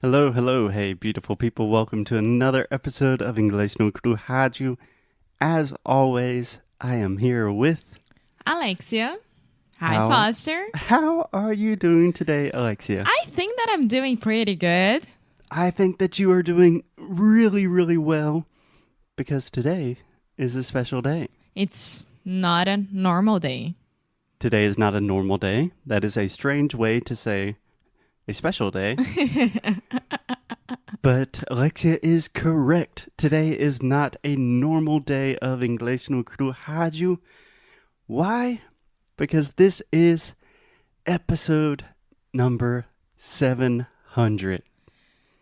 Hello, hello, hey beautiful people. Welcome to another episode of Inglês no Rádio. As always, I am here with... Alexia. Hi, Foster. How are you doing today, Alexia? I think that I'm doing pretty good. I think that you are doing really, really well because today is a special day. It's not a normal day. Today is not a normal day. That is a strange way to say a special day. But Alexia is correct. Today is not a normal day of Inglês no Rádio. Why? Because this is episode number 700.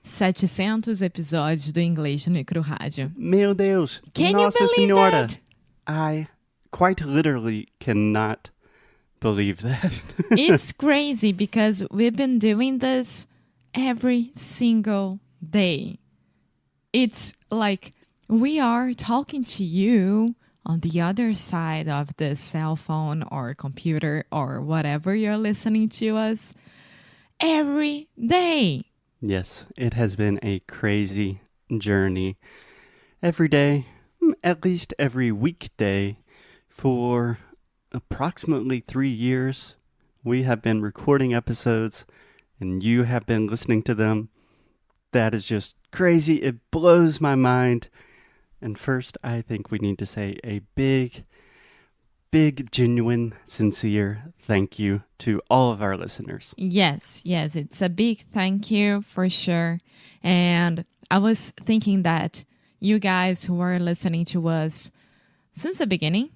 700 episódios do Inglês no Rádio. Meu Deus. Can Nossa you believe Senhora. that? I quite literally cannot believe that. It's crazy because we've been doing this every single day. It's like we are talking to you on the other side of the cell phone or computer or whatever you're listening to us every day. Yes, it has been a crazy journey. Every day, at least every weekday, for approximately 3 years, we have been recording episodes and you have been listening to them. That is just crazy. It blows my mind. And first, I think we need to say a big, genuine, sincere thank you to all of our listeners. Yes, it's a big thank you for sure. And I was thinking that you guys who are listening to us since the beginning,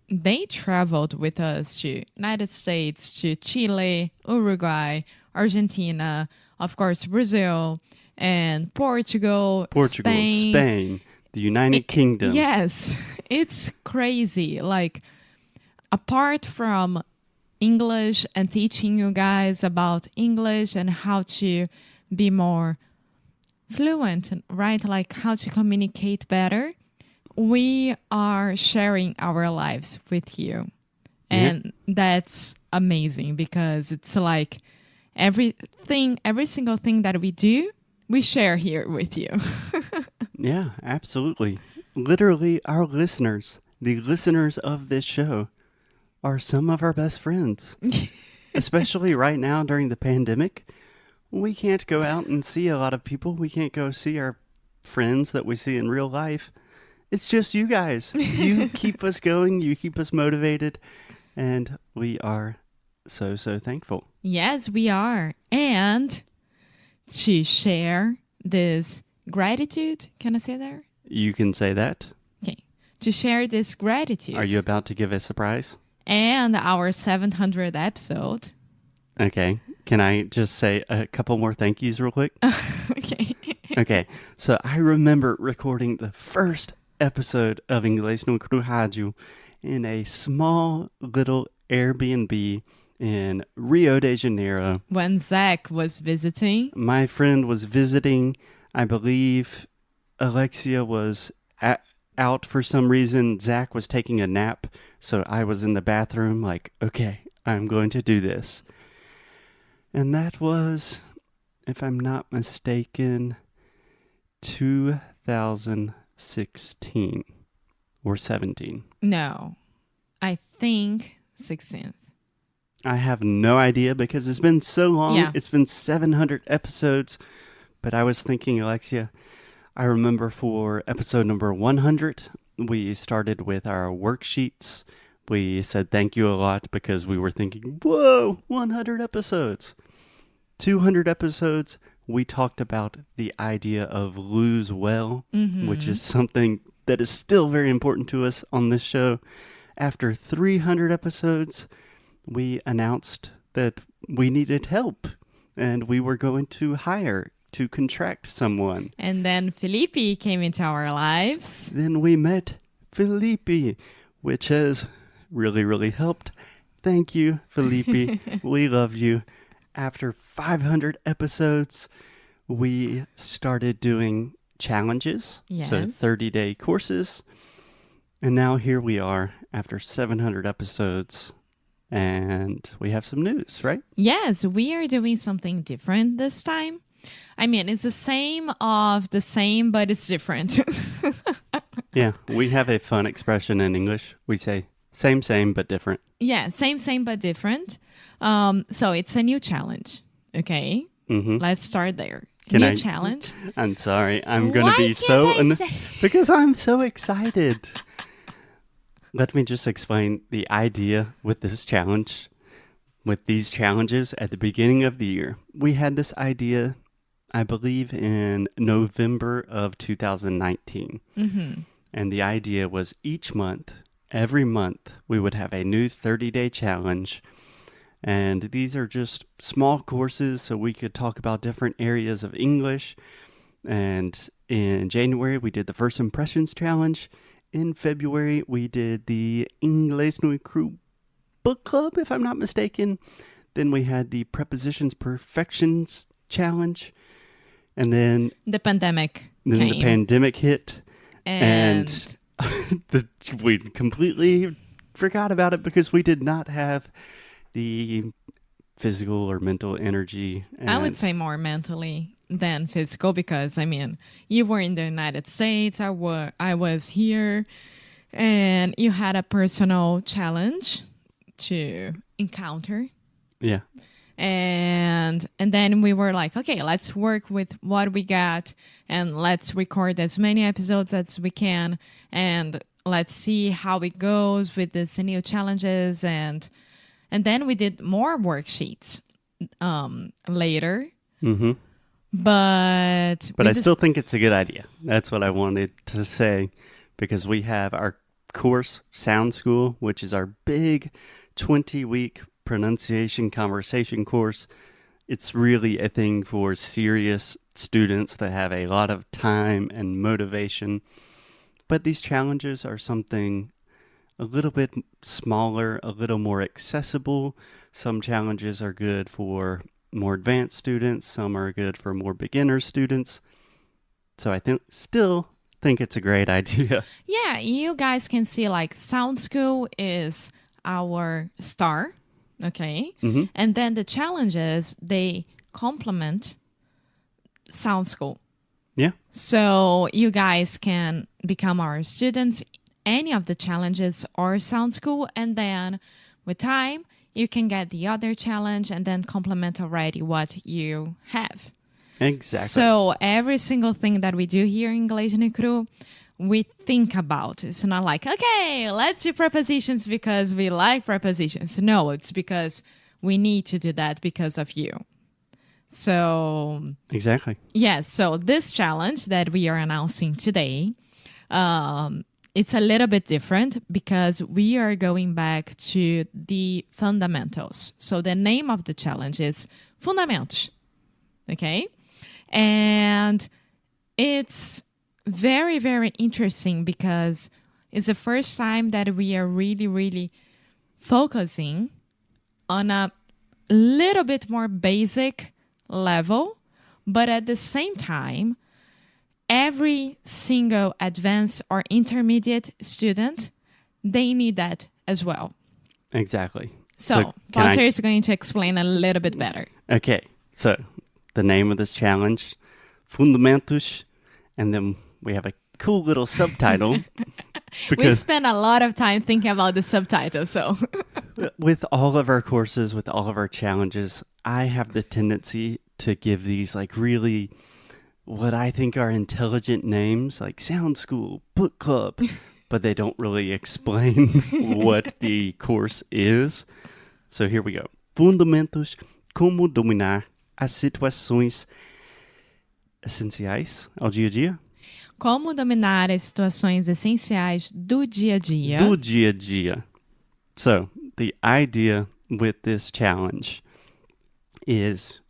they traveled with us to United States, to Chile, Uruguay, Argentina, of course, Brazil, and Portugal, Spain, the United Kingdom. Yes, it's crazy. Like, apart from English and teaching you guys about English and how to be more fluent, right? Like how to communicate better, we are sharing our lives with you. And that's amazing because it's like every single thing that we do, we share here with you. Yeah, absolutely. Literally, our listeners, the listeners of this show, are some of our best friends. Especially right now during the pandemic. We can't go out and see a lot of people. We can't go see our friends that we see in real life. It's just you guys. You keep us going. You keep us motivated. And we are so thankful. Yes, we are. And to share this gratitude, can I say that? You can say that. Okay. To share this gratitude. Are you about to give a surprise? And our 700th episode. Okay. Can I just say a couple more thank yous real quick? Okay. Okay. So I remember recording the first episode of Inglês no Rádio in a small little Airbnb in Rio de Janeiro. When Zach was visiting. My friend was visiting. I believe Alexia was out for some reason. Zach was taking a nap. So I was in the bathroom like, okay, I'm going to do this. And that was, if I'm not mistaken, 2016 or 17. No, I think 16th. I have no idea because it's been so long. Yeah. It's been 700 episodes. But I was thinking, Alexia, I remember for episode number 100, we started with our worksheets. We said thank you a lot because we were thinking, whoa, 100 episodes. 200 episodes, we talked about the idea of lose well, which is something that is still very important to us on this show. After 300 episodes, we announced that we needed help and we were going to contract someone. And then Felipe came into our lives. Then we met Felipe, which has really helped. Thank you, Felipe. We love you. After 500 episodes, we started doing challenges. Yes. So 30-day courses. And now here we are after 700 episodes. And we have some news, right? Yes, we are doing something different this time. I mean, it's the same of the same, but it's different. Yeah, we have a fun expression in English. We say same, but different. Yeah, same, but different. So it's a new challenge. Okay, let's start there. New challenge. I'm sorry. I'm going to Why be can't I say- because I'm so excited. Let me just explain the idea with this challenge. With these challenges at the beginning of the year, we had this idea, I believe, in November of 2019. And the idea was each month, every month, we would have a new 30-day challenge. And these are just small courses, so we could talk about different areas of English. And in January, we did the First Impressions Challenge. In February, we did the Inglês no incrível book club, if I'm not mistaken. Then we had the Prepositions Perfections Challenge. And then The pandemic the came. pandemic hit. And We completely forgot about it because we did not have the physical or mental energy. I would say more mentally than physical because, I mean, you were in the United States, I was here, and you had a personal challenge to encounter. Yeah. And then we were like, okay, let's work with what we got and let's record as many episodes as we can and let's see how it goes with this new challenges. And then we did more worksheets later. Mm-hmm. But I still think it's a good idea. That's what I wanted to say, because we have our course, Sound School, which is our big 20-week pronunciation conversation course. It's really a thing for serious students that have a lot of time and motivation. But these challenges are something a little bit smaller, a little more accessible. Some challenges are good for more advanced students. Some are good for more beginner students. So I still think it's a great idea. Yeah, you guys can see like Sound School is our star, okay? Mm-hmm. And then the challenges, they complement Sound School. Yeah. So you guys can become our students. Any of the challenges are Sound School. And then with time, you can get the other challenge and then complement already what you have. Exactly. So every single thing that we do here in Inglês no Cru, we think about. It's not like, okay, let's do prepositions because we like prepositions. No, it's because we need to do that because of you. So Exactly. yes, so this challenge that we are announcing today, it's a little bit different because we are going back to the fundamentals. So the name of the challenge is Fundamentos, okay? And it's very, very interesting because it's the first time that we are really, really focusing on a little bit more basic level, but at the same time, every single advanced or intermediate student, they need that as well. Exactly. So Foster is going to explain a little bit better. Okay, so the name of this challenge, Fundamentos, and then we have a cool little subtitle. We spent a lot of time thinking about the subtitle, so... With all of our courses, with all of our challenges, I have the tendency to give these like really what I think are intelligent names, like Sound School, Book Club, but they don't really explain what the course is. So here we go. Fundamentos, como dominar as situações essenciais ao dia a dia. Como dominar as situações essenciais do dia a dia. Do dia a dia. So, the idea with this challenge is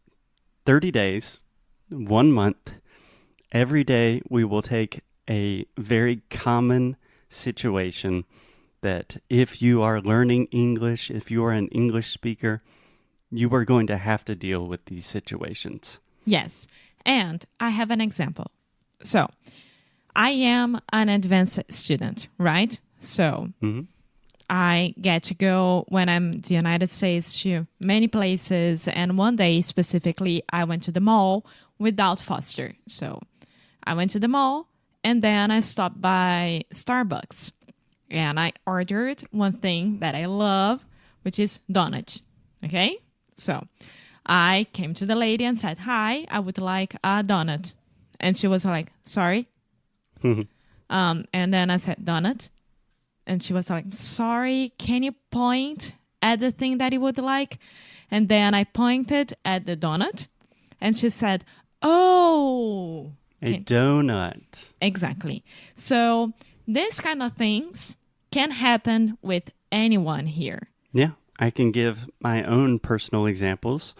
30 days, 1 month. Every day we will take a very common situation that if you are learning English, if you are an English speaker, you are going to have to deal with these situations. Yes. And I have an example. So, I am an advanced student, right? So, I get to go when I'm in the United States to many places. And one day specifically, I went to the mall without Foster. So I went to the mall and then I stopped by Starbucks and I ordered one thing that I love, which is donut. Okay? So I came to the lady and said, "Hi, I would like a donut." And she was like, "Sorry." And then I said, "Donut." And she was like, "Sorry, can you point at the thing that you would like?" And then I pointed at the donut. And she said, "Oh." A donut. Exactly. So these kind of things can happen with anyone here. Yeah, I can give my own personal examples.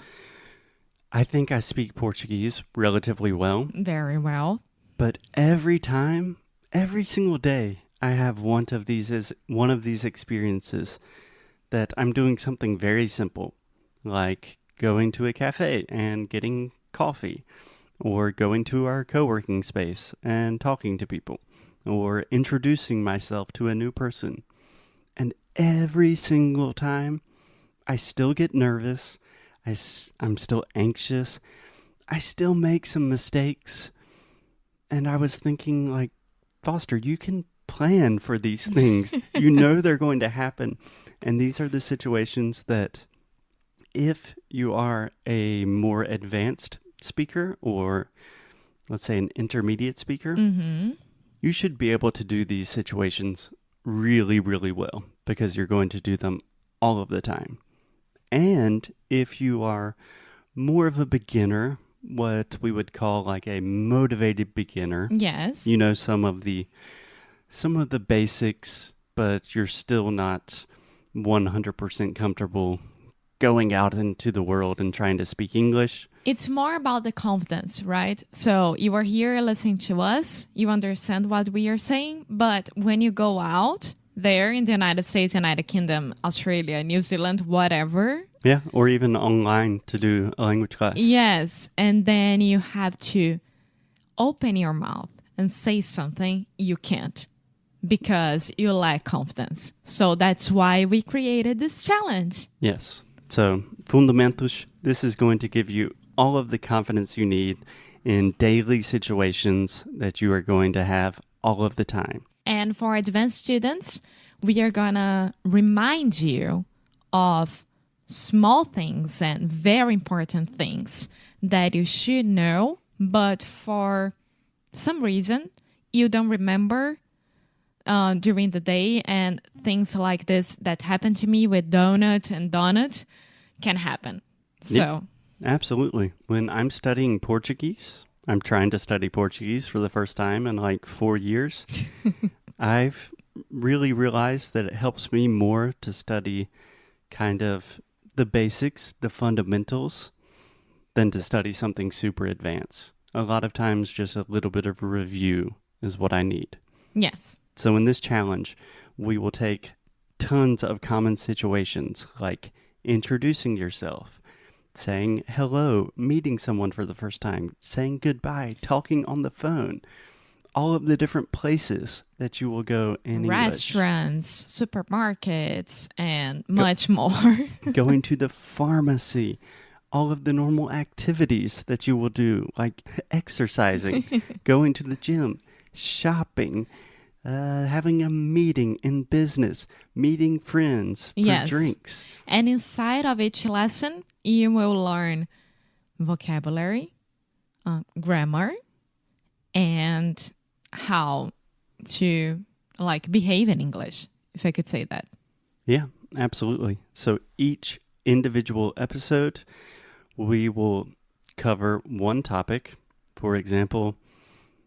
I think I speak Portuguese relatively well. Very well. But every time, every single day, I have one of these experiences that I'm doing something very simple, like going to a cafe and getting coffee, or going to our co-working space and talking to people, or introducing myself to a new person. And every single time, I still get nervous. I'm still anxious. I still make some mistakes. And I was thinking, like, Foster, you can plan for these things. You know they're going to happen. And these are the situations that if you are a more advanced speaker, or let's say an intermediate speaker, you should be able to do these situations really, really well because you're going to do them all of the time. And if you are more of a beginner, what we would call like a motivated beginner, Yes. you know some of the basics, but you're still not 100% comfortable going out into the world and trying to speak English. It's more about the confidence, right? So you are here listening to us, you understand what we are saying, but when you go out there in the United States, United Kingdom, Australia, New Zealand, whatever. Yeah, or even online to do a language class. Yes, and then you have to open your mouth and say something you can't because you lack confidence. So that's why we created this challenge. Yes. So, Fundamentos, this is going to give you all of the confidence you need in daily situations that you are going to have all of the time. And for advanced students, we are going to remind you of small things and very important things that you should know, but for some reason, you don't remember during the day, and things like this that happened to me with donut and donut can happen. So, yeah, absolutely. When I'm studying Portuguese, I'm trying to study Portuguese for the first time in like 4 years. I've really realized that it helps me more to study kind of the basics, the fundamentals, than to study something super advanced. A lot of times, just a little bit of a review is what I need. yes. So in this challenge, we will take tons of common situations like introducing yourself, saying hello, meeting someone for the first time, saying goodbye, talking on the phone, all of the different places that you will go in English. Restaurants, supermarkets, and much more. Going to the pharmacy, all of the normal activities that you will do, like exercising, going to the gym, shopping, having a meeting in business, meeting friends for Yes. drinks. And inside of each lesson, you will learn vocabulary, grammar, and how to like behave in English, if I could say that. Yeah, absolutely. So each individual episode, we will cover one topic. For example,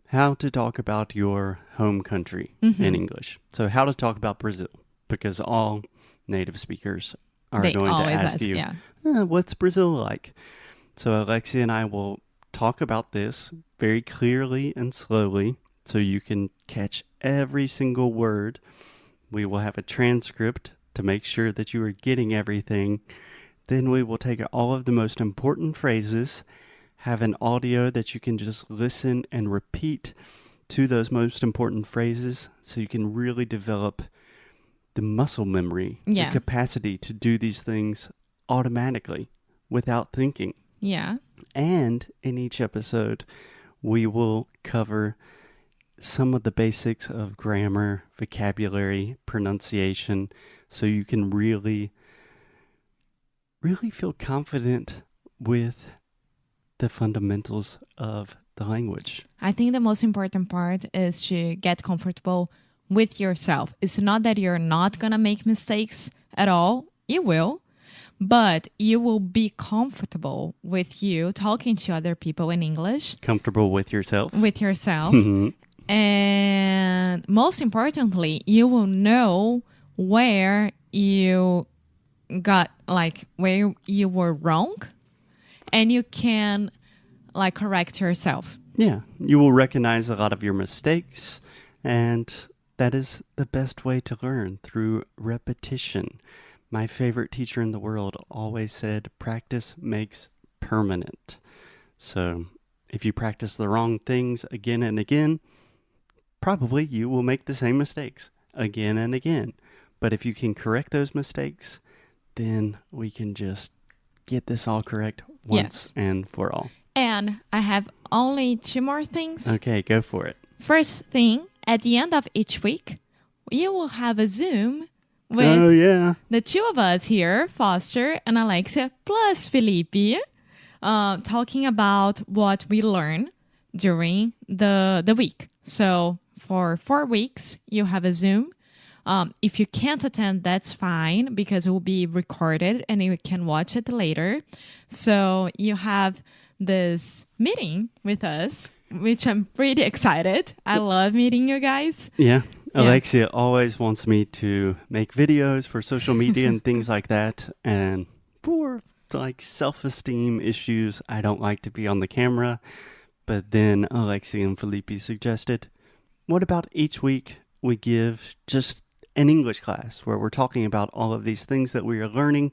how to talk about your home country in English. So how to talk about Brazil, because all native speakers are They going to always ask ask, you, yeah. what's Brazil like? So Alexia and I will talk about this very clearly and slowly so you can catch every single word. We will have a transcript to make sure that you are getting everything. Then we will take all of the most important phrases, have an audio that you can just listen and repeat to those most important phrases so you can really develop the muscle memory, Yeah. the capacity to do these things automatically without thinking. Yeah. And in each episode, we will cover some of the basics of grammar, vocabulary, pronunciation, so you can really feel confident with the fundamentals of the language. I think the most important part is to get comfortable with yourself. It's not that you're not going to make mistakes at all. You will. But you will be comfortable with you talking to other people in English. Comfortable with yourself. With yourself. And most importantly, you will know where you got, like, where you were wrong. And you can, like, correct yourself. Yeah. You will recognize a lot of your mistakes. And that is the best way to learn, through repetition. My favorite teacher in the world always said, practice makes permanent. So if you practice the wrong things again and again, probably you will make the same mistakes again and again. But if you can correct those mistakes, then we can just get this all correct once and for all. And I have only 2 more things. Okay, go for it. First thing, at the end of each week, you will have a Zoom with the 2 of us here, Foster and Alexia, plus Felipe, talking about what we learned during the week. So for 4 weeks, you have a Zoom. If you can't attend, that's fine, because it will be recorded and you can watch it later. So you have this meeting with us, which I'm pretty excited. I love meeting you guys. Yeah. Alexia always wants me to make videos for social media and things like that. And for like self-esteem issues, I don't like to be on the camera. But then Alexia and Felipe suggested, what about each week we give just an English class where we're talking about all of these things that we are learning?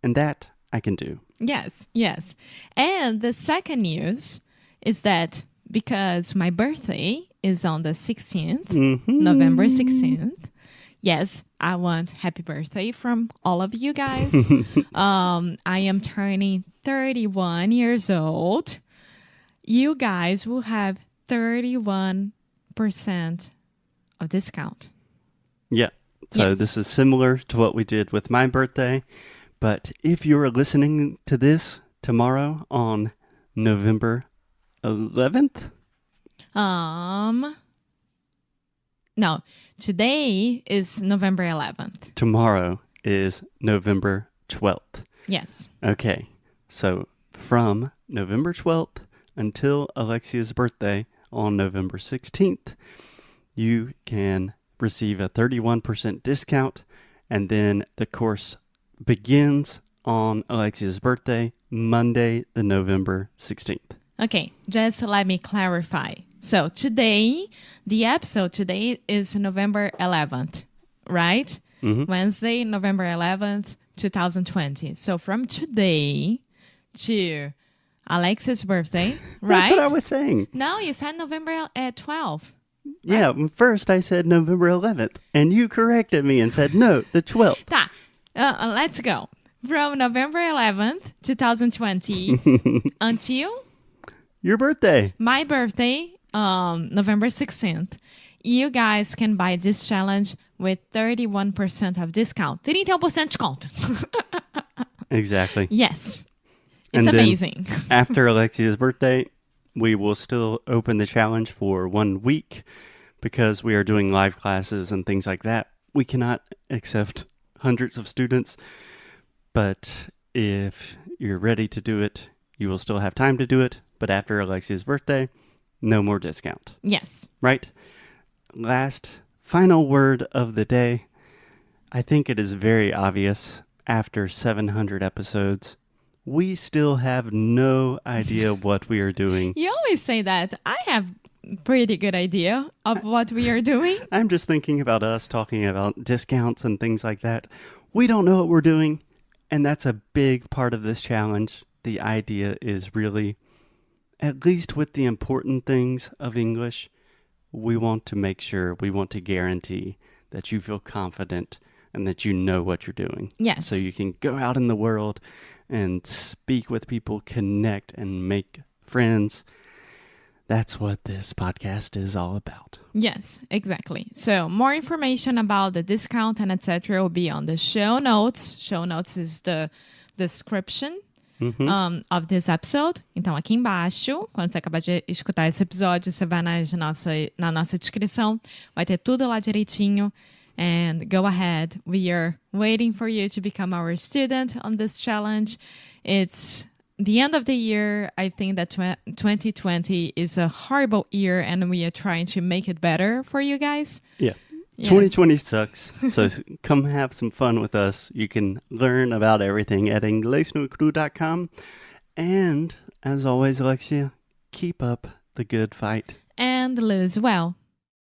And that I can do. Yes, yes. And the second news is that because my birthday is on the 16th, November 16th. Yes, I want happy birthday from all of you guys. I am turning 31 years old. You guys will have 31% of discount. Yeah. So this is similar to what we did with my birthday. But if you're listening to this tomorrow on November 11th? No, today is November 11th. Tomorrow is November 12th. Yes. Okay. So from November 12th until Alexia's birthday on November 16th, you can receive a 31% discount, and then the course begins on Alexia's birthday, Monday, the November 16th. Okay, just let me clarify. So today, the episode today is November 11th, right? Wednesday, November 11th, 2020. So from today to Alexia's birthday, right? That's what I was saying. No, you said November 12th. Yeah, right? First I said November 11th, and you corrected me and said, no, the 12th. Tá, let's go. From November 11th, 2020 until your birthday. My birthday, November 16th. You guys can buy this challenge with 31% of discount. 31% desconto. Exactly. Yes. and It's amazing. After Alexia's birthday, we will still open the challenge for 1 week because we are doing live classes and things like that. We cannot accept hundreds of students, but if you're ready to do it, you will still have time to do it. But after Alexia's birthday, no more discount. Yes. Right? Last, final word of the day. I think it is very obvious after 700 episodes, we still have no idea what we are doing. You always say that. I have pretty good idea of what we are doing. I'm just thinking about us talking about discounts and things like that. We don't know what we're doing, and that's a big part of this challenge. The idea is really, at least with the important things of English, we want to make sure, we want to guarantee that you feel confident and that you know what you're doing. Yes. So you can go out in the world and speak with people, connect, and make friends. That's what this podcast is all about. Yes, exactly. So more information about the discount and etc. will be on the show notes. Show notes is the description of this episode. Então, aqui embaixo, quando você acabar de escutar esse episódio, você vai na nossa descrição. Vai ter tudo lá direitinho. And go ahead. We are waiting for you to become our student on this challenge. It's the end of the year. I think that 2020 is a horrible year, and we are trying to make it better for you guys. Yeah. Yes. 2020 sucks. So come have some fun with us. You can learn about everything at inglesnuecru.com. And as always, Alexia, keep up the good fight. And lose well.